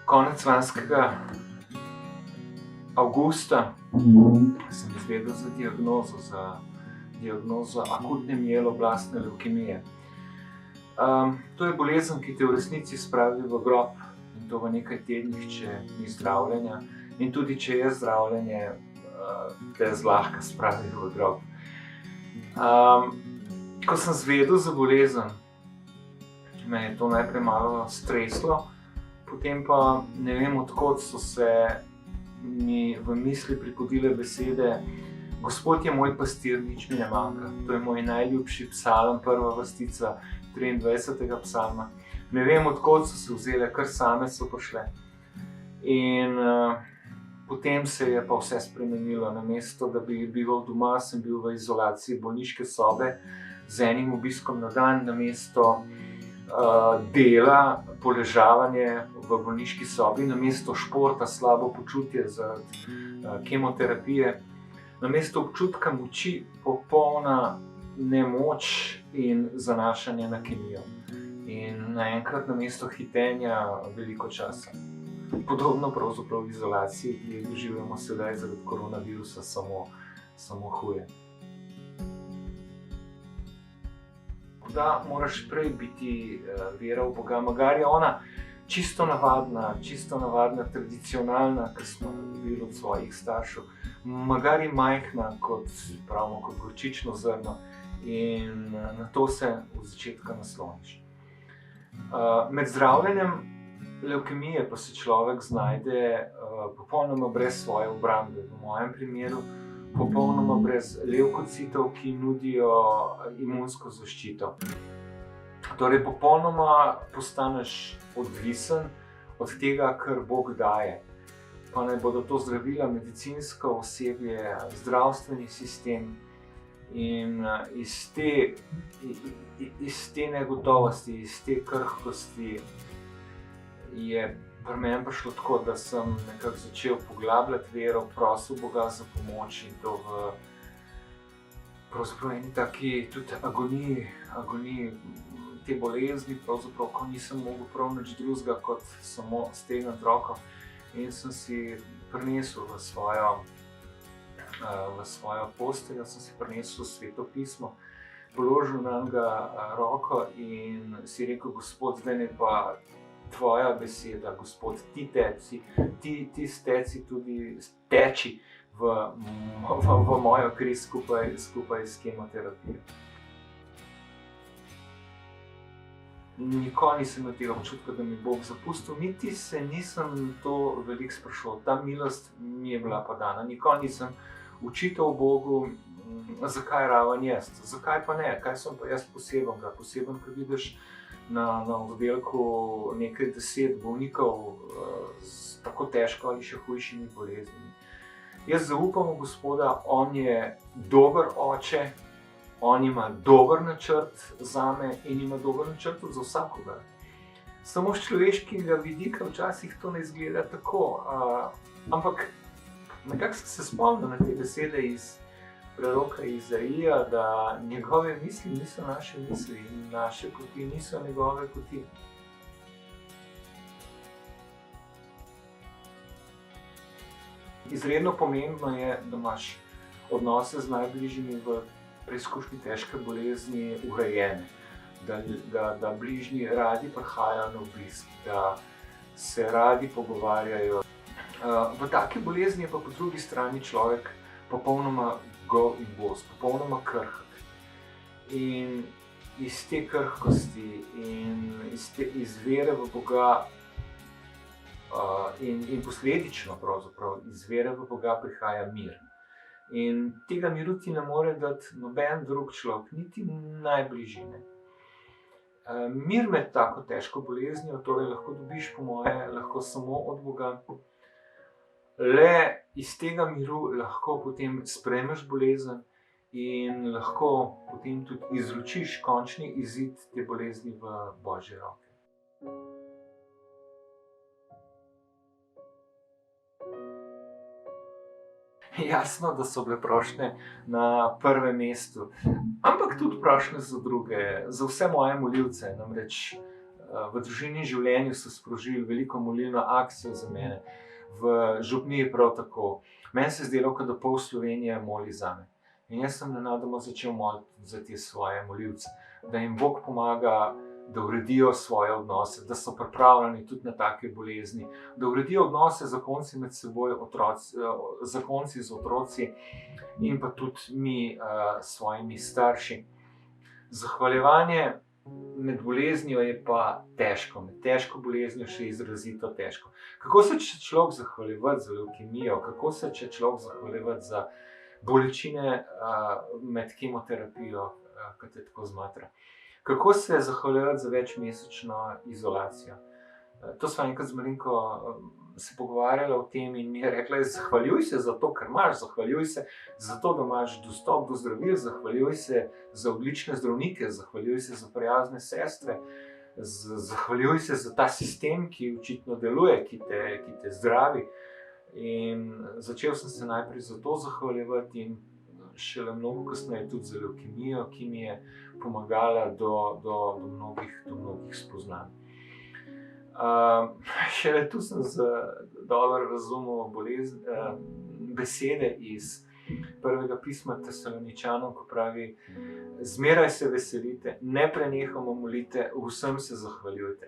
Konec lanskega avgusta sem izvedel za diagnozo akutne mieloblastne levkemije. To je bolezen, ki te v resnici spravi v grob, in to v nekaj tednih, če ni zdravljenja. In tudi če je zdravljenje, te zlahka spravi v grob. Ko sem izvedel za bolezen, me je to najprej malo streslo, potem pa ne vem, od kod so se mi v misli pripodile besede: Gospod je moj pastir, nič mi ne manjka. To je moj najljubši psalm, prva vrstica 23. psalma. Ne vem, od kod so se vzele, kar same so prišle. In potem se je pa vse spremenilo. Namesto da bi bival doma, sem bil v izolaciji bolniške sobe z enim obiskom na dan, namesto dela, poležavanje v bolniški sobi, namesto športa, slabo počutje zaradi kemoterapije, namesto občutka moči, popolna nemoč in zanašanje na kemijo. In naenkrat namesto hitenja veliko časa. Podobno pravzaprav v izolaciji, ki jo doživljamo sedaj zaradi koronavirusa, samo huje. Da moraš prej biti vera v Boga, magari ona čisto navadna, tradicionalna, ki smo jo dobili od svojih staršev, magari majhna, kot gorčično zrno, in na to se od začetka nasloniš. Med zdravljenjem levkemije pa se človek znajde popolnoma brez svoje obrambe. V mojem primeru popolnoma brez levkocitov, ki nudijo imunsko zaščito. Torej, popolnoma postaneš odvisen od tega, kar Bog daje. Pa naj bodo to zdravila, medicinsko osebje, zdravstveni sistem. In iz te negotovosti, iz te krhkosti je pri meni prišlo tako, da sem nekako začel poglabljati vero, prosil Boga za pomoč, in to v pravzaprav eni taki tudi agoniji te bolezni, pravzaprav, ko nisem mogel prav nič drugega kot samo stegniti roko, in sem si prinesel v svojo posteljo, sem si prinesel Sveto pismo, položil nanj roko in si rekel: Gospod, zdaj ne pa tvoja beseda, Gospod, ti teči v mojo kri skupaj s kemoterapijo. Nikoli nisem imel tega občutka, da mi Bog zapustil, niti se nisem to veliko spraševal. Ta milost mi je bila pa dana. Nikoli nisem učital Bogu, zakaj raven jaz, zakaj pa ne, kaj sem pa jaz poseben, ko vidiš na oddelku nekaj 10 bolnikov s tako težko ali še hujšimi boleznimi. Jaz zaupam v Gospoda, on je dober oče, on ima dober načrt zame in ima dober načrt za vsakogar. Samo s človeškega vidika včasih to ne izgleda tako, ampak nekako sem se spomnil na te besede iz preroka Izaija, da njegove misli niso naše misli in naše poti niso njegove poti. Izredno pomembno je, da imaš odnose z najbližjimi v preizkušnji težke bolezni urejene, da bližnji radi prihajajo na obisk, da se radi pogovarjajo. V taki bolezni je pa po drugi strani človek popolnoma gol in bos, popolnoma krhk. In iz te krhkosti in iz vere v Boga in posledično pravzaprav iz vere v Boga prihaja mir. In tega miru ti ne more dati noben drug človek, niti najbližji ne. Mir med tako težko boleznijo torej lahko dobiš, po moje, lahko samo od Boga. Le iz tega miru lahko potem sprejmeš bolezen in lahko potem tudi izročiš končni izid te bolezni v Božje roke. Jasno, da so bile prošnje na prvem mestu, ampak tudi prošnje za druge, za vse moje molilce. Namreč v družini življenju so sprožili veliko molilno akcijo za mene, v župniji prav tako. Meni se je zdelo, da pol Slovenije moli zame. In jaz sem nenadoma začel moliti za te svoje molilce, da jim Bog pomaga, da uredijo svoje odnose, da so pripravljeni tudi na take bolezni, da uredijo odnose zakonci med seboj, zakonci z otroci in pa tudi mi s svojimi starši. Zahvaljevanje med boleznijo je pa težko, med težko boleznijo še izrazito težko. Kako se človek zahvaljevati za levkemijo, kako se človek zahvaljevati za bolečine med kemoterapijo, ki te tako zmatra. Kako se zahvaljevati za večmesečno izolacijo. To sva enkrat z Marinko se pogovarjala o tem in mi je rekla, zahvaljuj se za to, kar imaš, zahvaljuj se za to, da imaš dostop do zdravil, zahvaljuj se za odlične zdravnike, zahvaljuj se za prijazne sestre, zahvaljuj se za ta sistem, ki očitno deluje, ki te zdravi. In začel sem se najprej za to zahvaljevati in šele mnogo kasneje tudi za levkemijo, ki mi je pomagala do mnogih spoznanj. Šele tu sem dobro razumel besede iz prvega pisma Tesaloničanom, ko pravi: zmeraj se veselite, ne prenehamo molite, vsem se zahvaljujte.